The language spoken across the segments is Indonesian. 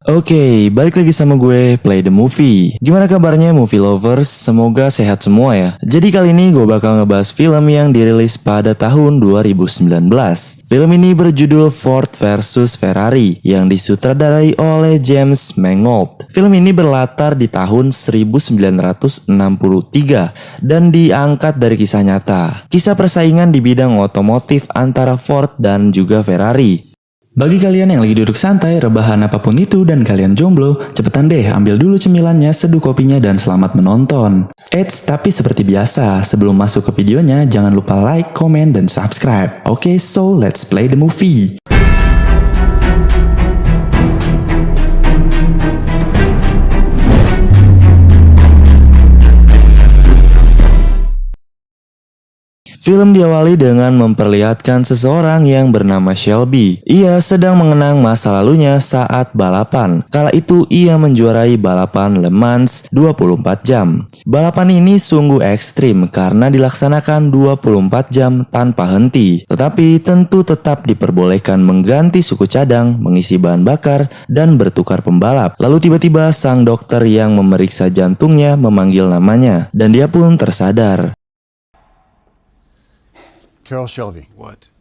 Oke, balik lagi sama gue, Play the Movie. Gimana kabarnya movie lovers? Semoga sehat semua ya. Jadi kali ini gue bakal ngebahas film yang dirilis pada tahun 2019. Film ini berjudul Ford versus Ferrari yang disutradarai oleh James Mangold. Film ini berlatar di tahun 1963 dan diangkat dari kisah nyata. Kisah persaingan di bidang otomotif antara Ford dan juga Ferrari. Bagi kalian yang lagi duduk santai, rebahan apapun itu, dan kalian jomblo, cepetan deh ambil dulu cemilannya, seduh kopinya, dan selamat menonton. Eits, tapi seperti biasa, sebelum masuk ke videonya, jangan lupa like, comment, dan subscribe. Oke, so let's play the movie. Film diawali dengan memperlihatkan seseorang yang bernama Shelby. Ia sedang mengenang masa lalunya saat balapan. Kala itu ia menjuarai balapan Le Mans 24 jam. Balapan ini sungguh ekstrim karena dilaksanakan 24 jam tanpa henti. Tetapi tentu tetap diperbolehkan mengganti suku cadang, mengisi bahan bakar, dan bertukar pembalap. Lalu tiba-tiba sang dokter yang memeriksa jantungnya memanggil namanya. Dan dia pun tersadar. Carroll Shelby. What?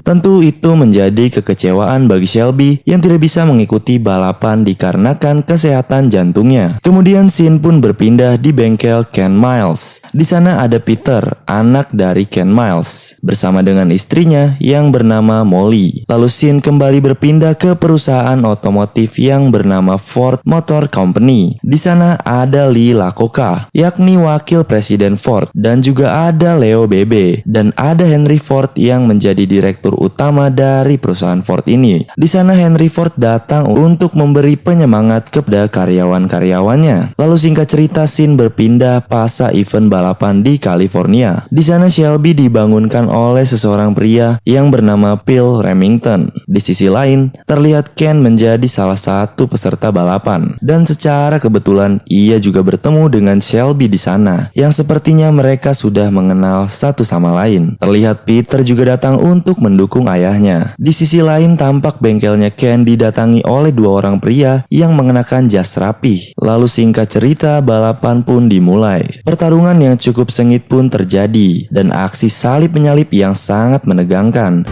Tentu itu menjadi kekecewaan bagi Shelby yang tidak bisa mengikuti balapan dikarenakan kesehatan jantungnya. Kemudian scene pun berpindah di bengkel Ken Miles. Di sana ada Peter, anak dari Ken Miles, bersama dengan istrinya yang bernama Molly. Lalu scene kembali berpindah ke perusahaan otomotif yang bernama Ford Motor Company. Di sana ada Lee Iacocca, yakni wakil presiden Ford, dan juga ada Leo Bebe, dan ada Henry Ford yang menjadi direktur utama dari perusahaan Ford ini. Di sana Henry Ford datang untuk memberi penyemangat kepada karyawan-karyawannya. Lalu singkat cerita scene berpindah pasca event balapan di California. Di sana Shelby dibangunkan oleh seseorang pria yang bernama Phil Remington. Di sisi lain, terlihat Ken menjadi salah satu peserta balapan. Dan secara kebetulan ia juga bertemu dengan Shelby di sana, yang sepertinya mereka sudah mengenal satu sama lain. Terlihat Peter juga datang untuk mendukung ayahnya. Di sisi lain tampak bengkelnya Ken didatangi oleh dua orang pria yang mengenakan jas rapi. Lalu singkat cerita balapan pun dimulai. Pertarungan yang cukup sengit pun terjadi dan aksi salib menyalip yang sangat menegangkan.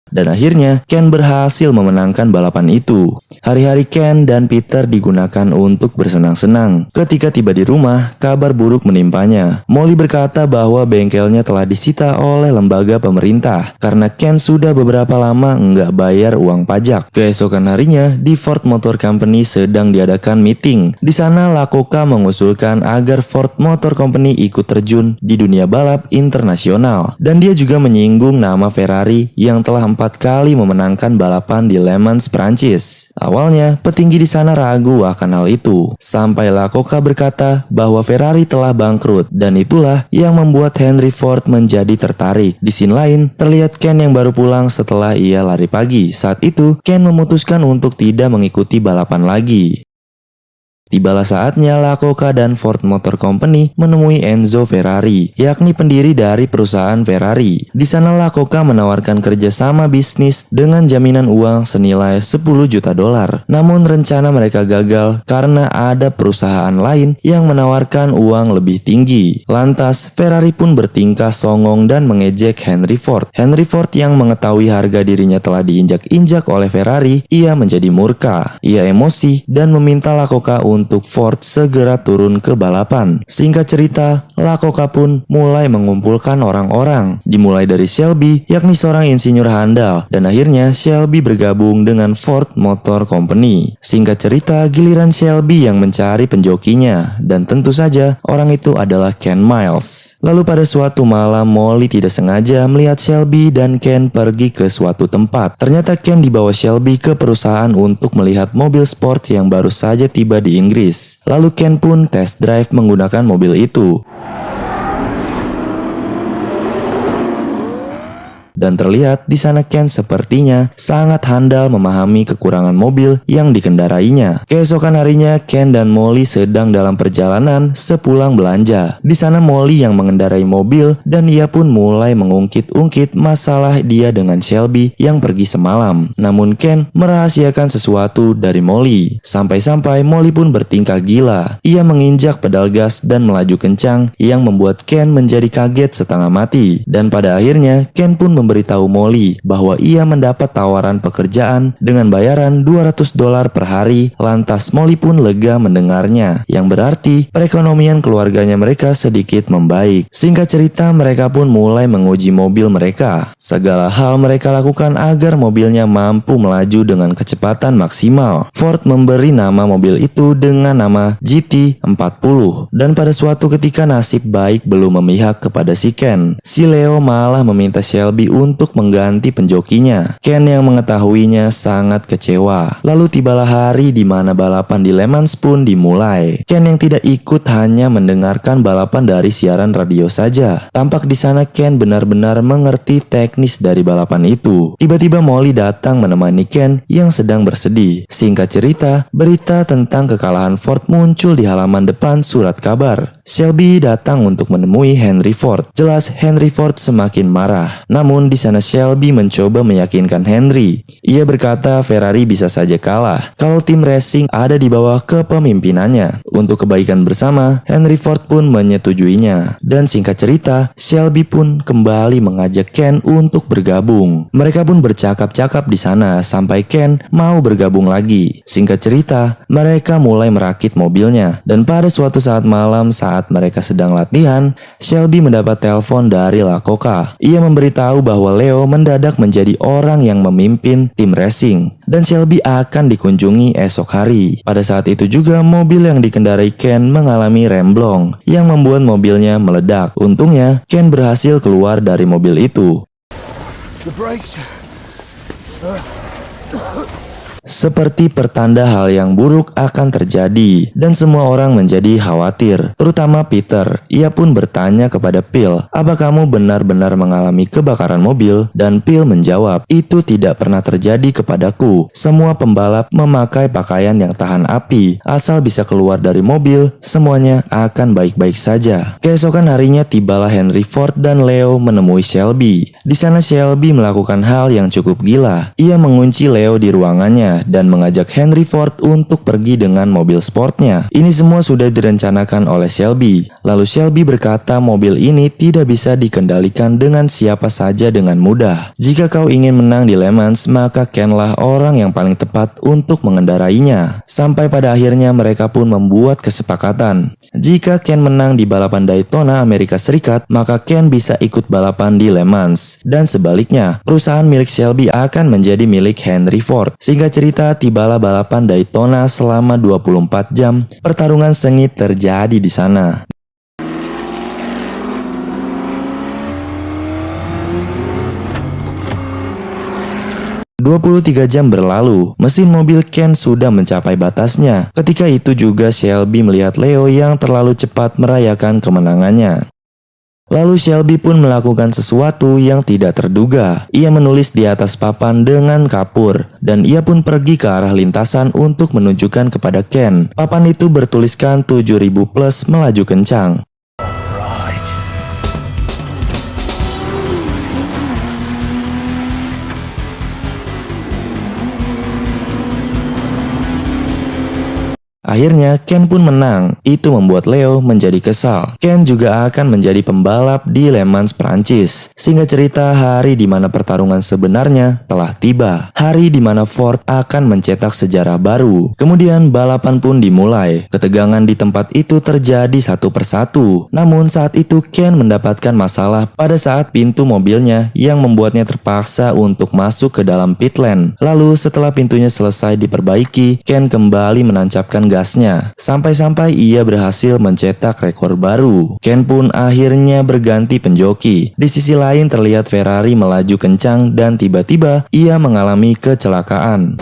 Dan akhirnya Ken berhasil memenangkan balapan itu. Hari-hari Ken dan Peter digunakan untuk bersenang-senang. Ketika tiba di rumah, kabar buruk menimpanya. Molly berkata bahwa bengkelnya telah disita oleh lembaga pemerintah karena Ken sudah beberapa lama nggak bayar uang pajak. Keesokan harinya, di Ford Motor Company sedang diadakan meeting. Di sana Iacocca mengusulkan agar Ford Motor Company ikut terjun di dunia balap internasional. Dan dia juga menyinggung nama Ferrari yang telah 4 kali memenangkan balapan di Le Mans, Prancis. Awalnya, petinggi di sana ragu akan hal itu. Sampai Iacocca berkata bahwa Ferrari telah bangkrut dan itulah yang membuat Henry Ford menjadi tertarik. Di scene lain, terlihat Ken yang baru pulang setelah ia lari pagi. Saat itu, Ken memutuskan untuk tidak mengikuti balapan lagi. Tibalah saatnya Iacocca dan Ford Motor Company menemui Enzo Ferrari, yakni pendiri dari perusahaan Ferrari. Di sana Iacocca menawarkan kerjasama bisnis dengan jaminan uang senilai 10 juta dolar. Namun rencana mereka gagal karena ada perusahaan lain yang menawarkan uang lebih tinggi. Lantas Ferrari pun bertingkah songong dan mengejek Henry Ford. Henry Ford yang mengetahui harga dirinya telah diinjak-injak oleh Ferrari, ia menjadi murka. Ia emosi dan meminta Iacocca untuk Ford segera turun ke balapan. Singkat cerita, Iacocca pun mulai mengumpulkan orang-orang. Dimulai dari Shelby, yakni seorang insinyur handal, dan akhirnya Shelby bergabung dengan Ford Motor Company. Singkat cerita, giliran Shelby yang mencari penjokinya, dan tentu saja orang itu adalah Ken Miles. Lalu pada suatu malam, Molly tidak sengaja melihat Shelby dan Ken pergi ke suatu tempat. Ternyata Ken dibawa Shelby ke perusahaan untuk melihat mobil sport yang baru saja tiba di Inggris. Lalu Ken pun test drive menggunakan mobil itu. dan terlihat di sana Ken sepertinya sangat handal memahami kekurangan mobil yang dikendarainya. Keesokan harinya, Ken dan Molly sedang dalam perjalanan sepulang belanja. Di sana Molly yang mengendarai mobil dan ia pun mulai mengungkit-ungkit masalah dia dengan Shelby yang pergi semalam. Namun Ken merahasiakan sesuatu dari Molly. Sampai-sampai Molly pun bertingkah gila. Ia menginjak pedal gas dan melaju kencang yang membuat Ken menjadi kaget setengah mati. Dan pada akhirnya Ken pun memberitahu Molly bahwa ia mendapat tawaran pekerjaan dengan bayaran $200 per hari. Lantas Molly pun lega mendengarnya, yang berarti perekonomian keluarganya mereka sedikit membaik. Singkat cerita, mereka pun mulai menguji mobil mereka. Segala hal mereka lakukan agar mobilnya mampu melaju dengan kecepatan maksimal. Ford memberi nama mobil itu dengan nama GT40. Dan pada suatu ketika nasib baik belum memihak kepada si Ken. Si Leo malah meminta Shelby untuk mengganti penjokinya. Ken yang mengetahuinya sangat kecewa. Lalu tibalah hari di mana balapan di Le Mans pun dimulai. Ken yang tidak ikut hanya mendengarkan balapan dari siaran radio saja. Tampak di sana Ken benar-benar mengerti teknis dari balapan itu. Tiba-tiba Molly datang menemani Ken yang sedang bersedih. Singkat cerita, berita tentang kekalahan Ford muncul di halaman depan surat kabar. Shelby datang untuk menemui Henry Ford. Jelas Henry Ford semakin marah. Namun di sana Shelby mencoba meyakinkan Henry. Ia berkata Ferrari bisa saja kalah kalau tim racing ada di bawah kepemimpinannya. Untuk kebaikan bersama, Henry Ford pun menyetujuinya. Dan singkat cerita, Shelby pun kembali mengajak Ken untuk bergabung. Mereka pun bercakap-cakap di sana sampai Ken mau bergabung lagi. Singkat cerita, mereka mulai merakit mobilnya. Dan pada suatu saat malam saat mereka sedang latihan, Shelby mendapat telepon dari Lakota. Ia memberitahu bahwa Leo mendadak menjadi orang yang memimpin tim racing dan Shelby akan dikunjungi esok hari. Pada saat itu juga mobil yang dikendarai Ken mengalami remblong yang membuat mobilnya meledak. Untungnya Ken berhasil keluar dari mobil itu. Seperti pertanda hal yang buruk akan terjadi dan semua orang menjadi khawatir, terutama Peter. Ia pun bertanya kepada Phil, "Apa kamu benar-benar mengalami kebakaran mobil?" Dan Phil menjawab, "Itu tidak pernah terjadi kepadaku. Semua pembalap memakai pakaian yang tahan api. Asal bisa keluar dari mobil, semuanya akan baik-baik saja." Keesokan harinya tibalah Henry Ford dan Leo menemui Shelby. Di sana Shelby melakukan hal yang cukup gila. Ia mengunci Leo di ruangannya dan mengajak Henry Ford untuk pergi dengan mobil sportnya. Ini semua sudah direncanakan oleh Shelby. Lalu Shelby berkata mobil ini tidak bisa dikendalikan dengan siapa saja dengan mudah. Jika kau ingin menang di Le Mans, maka Ken-lah orang yang paling tepat untuk mengendarainya. Sampai pada akhirnya mereka pun membuat kesepakatan. Jika Ken menang di balapan Daytona Amerika Serikat, maka Ken bisa ikut balapan di Le Mans. Dan sebaliknya, perusahaan milik Shelby akan menjadi milik Henry Ford. Singkat cerita, tibalah balapan Daytona selama 24 jam. Pertarungan sengit terjadi di sana. 23 jam berlalu, mesin mobil Ken sudah mencapai batasnya. Ketika itu juga Shelby melihat Leo yang terlalu cepat merayakan kemenangannya. Lalu Shelby pun melakukan sesuatu yang tidak terduga. Ia menulis di atas papan dengan kapur, dan ia pun pergi ke arah lintasan untuk menunjukkan kepada Ken. Papan itu bertuliskan 7000 plus melaju kencang. Akhirnya Ken pun menang. Itu membuat Leo menjadi kesal. Ken juga akan menjadi pembalap di Le Mans Prancis. Singkat cerita, hari di mana pertarungan sebenarnya telah tiba. Hari di mana Ford akan mencetak sejarah baru. Kemudian balapan pun dimulai. Ketegangan di tempat itu terjadi satu persatu. Namun saat itu Ken mendapatkan masalah pada saat pintu mobilnya yang membuatnya terpaksa untuk masuk ke dalam pit lane. Lalu setelah pintunya selesai diperbaiki, Ken kembali menancapkan gasnya. Sampai-sampai ia berhasil mencetak rekor baru. Ken pun akhirnya berganti penjoki. Di sisi lain terlihat Ferrari melaju kencang dan tiba-tiba ia mengalami kecelakaan.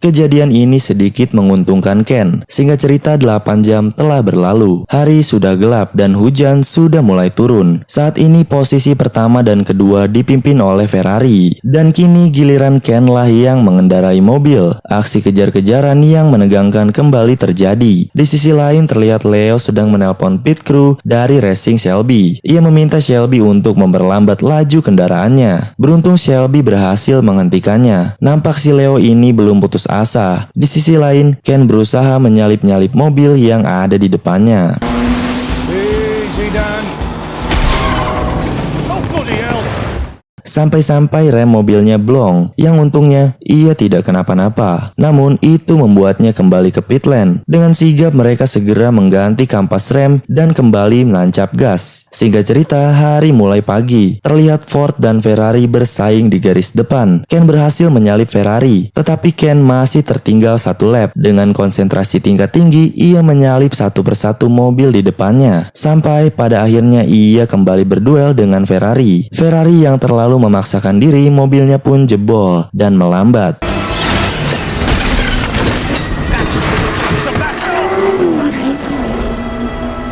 Kejadian ini sedikit menguntungkan Ken. Singkat cerita 8 jam telah berlalu. Hari sudah gelap dan hujan sudah mulai turun. Saat ini posisi pertama dan kedua dipimpin oleh Ferrari. Dan kini giliran Ken lah yang mengendarai mobil. Aksi kejar-kejaran yang menegangkan kembali terjadi. Di sisi lain terlihat Leo sedang menelpon pit crew dari Racing Shelby. Ia meminta Shelby untuk memperlambat laju kendaraannya. Beruntung Shelby berhasil menghentikannya. Nampak si Leo ini belum putus asa. Di sisi lain, Ken berusaha menyalip-nyalip mobil yang ada di depannya. Easy done. Oh, bloody hell. Sampai-sampai rem mobilnya blong, yang untungnya ia tidak kenapa-napa. Namun itu membuatnya kembali ke pit lane. Dengan sigap mereka segera mengganti kampas rem dan kembali menancap gas. Singkat cerita, hari mulai pagi. Terlihat Ford dan Ferrari bersaing di garis depan. Ken berhasil menyalip Ferrari, tetapi Ken masih tertinggal satu lap. Dengan konsentrasi tingkat tinggi, ia menyalip satu persatu mobil di depannya. Sampai pada akhirnya ia kembali berduel dengan Ferrari. Ferrari yang terlalu memaksakan diri, mobilnya pun jebol dan melambat.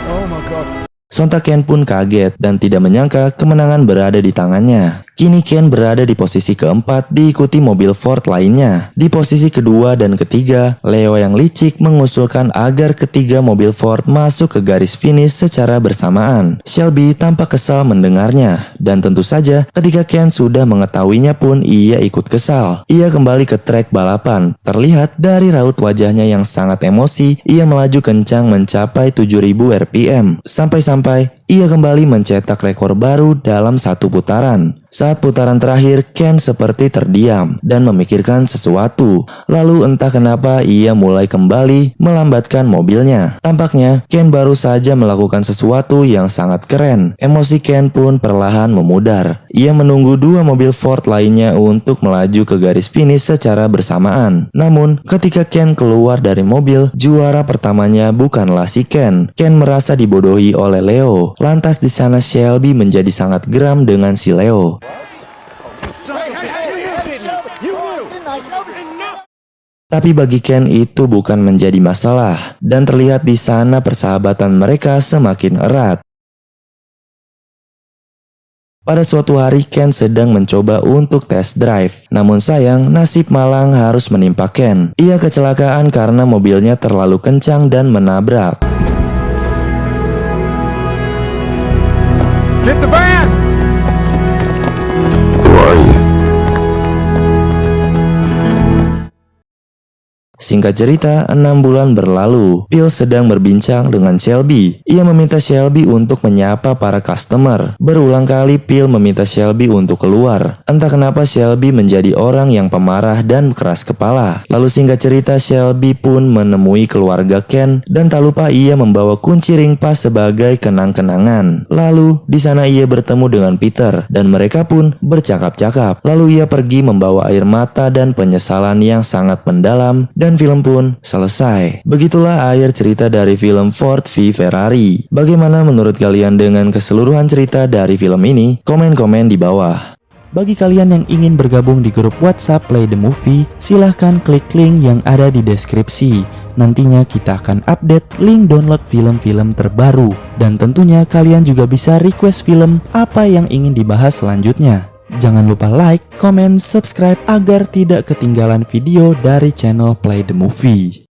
Oh my God. Sontak Ken pun kaget dan tidak menyangka kemenangan berada di tangannya. Kini Ken berada di posisi keempat diikuti mobil Ford lainnya. Di posisi kedua dan ketiga, Leo yang licik mengusulkan agar ketiga mobil Ford masuk ke garis finish secara bersamaan. Shelby tampak kesal mendengarnya. Dan tentu saja ketika Ken sudah mengetahuinya pun ia ikut kesal. Ia kembali ke trek balapan. Terlihat dari raut wajahnya yang sangat emosi, ia melaju kencang mencapai 7000 rpm. Sampai-sampai ia kembali mencetak rekor baru dalam satu putaran. Saat putaran terakhir, Ken seperti terdiam dan memikirkan sesuatu. Lalu entah kenapa ia mulai kembali melambatkan mobilnya. Tampaknya Ken baru saja melakukan sesuatu yang sangat keren. Emosi Ken pun perlahan memudar. Ia menunggu dua mobil Ford lainnya untuk melaju ke garis finish secara bersamaan. Namun ketika Ken keluar dari mobil, juara pertamanya bukanlah si Ken. Ken merasa dibodohi oleh Leo. Lantas di sana Shelby menjadi sangat geram dengan si Leo. Tapi bagi Ken itu bukan menjadi masalah, dan terlihat di sana persahabatan mereka semakin erat. Pada suatu hari Ken sedang mencoba untuk test drive. Namun sayang, nasib malang harus menimpa Ken. Ia kecelakaan karena mobilnya terlalu kencang dan menabrak. Hit the van! Singkat cerita, 6 bulan berlalu. Phil sedang berbincang dengan Shelby. Ia meminta Shelby untuk menyapa para customer. Berulang kali Phil meminta Shelby untuk keluar. Entah kenapa Shelby menjadi orang yang pemarah dan keras kepala. Lalu singkat cerita, Shelby pun menemui keluarga Ken dan tak lupa ia membawa kunci ring pas sebagai kenang-kenangan. Lalu di sana ia bertemu dengan Peter dan mereka pun bercakap-cakap. Lalu ia pergi membawa air mata dan penyesalan yang sangat mendalam. Dan film pun selesai. Begitulah akhir cerita dari film Ford v Ferrari. Bagaimana menurut kalian dengan keseluruhan cerita dari film ini? Komen-komen di bawah. Bagi kalian yang ingin bergabung di grup WhatsApp Play the Movie, silahkan klik link yang ada di deskripsi. Nantinya kita akan update link download film-film terbaru. Dan tentunya kalian juga bisa request film apa yang ingin dibahas selanjutnya. Jangan lupa like, comment, subscribe agar tidak ketinggalan video dari channel Play the Movie.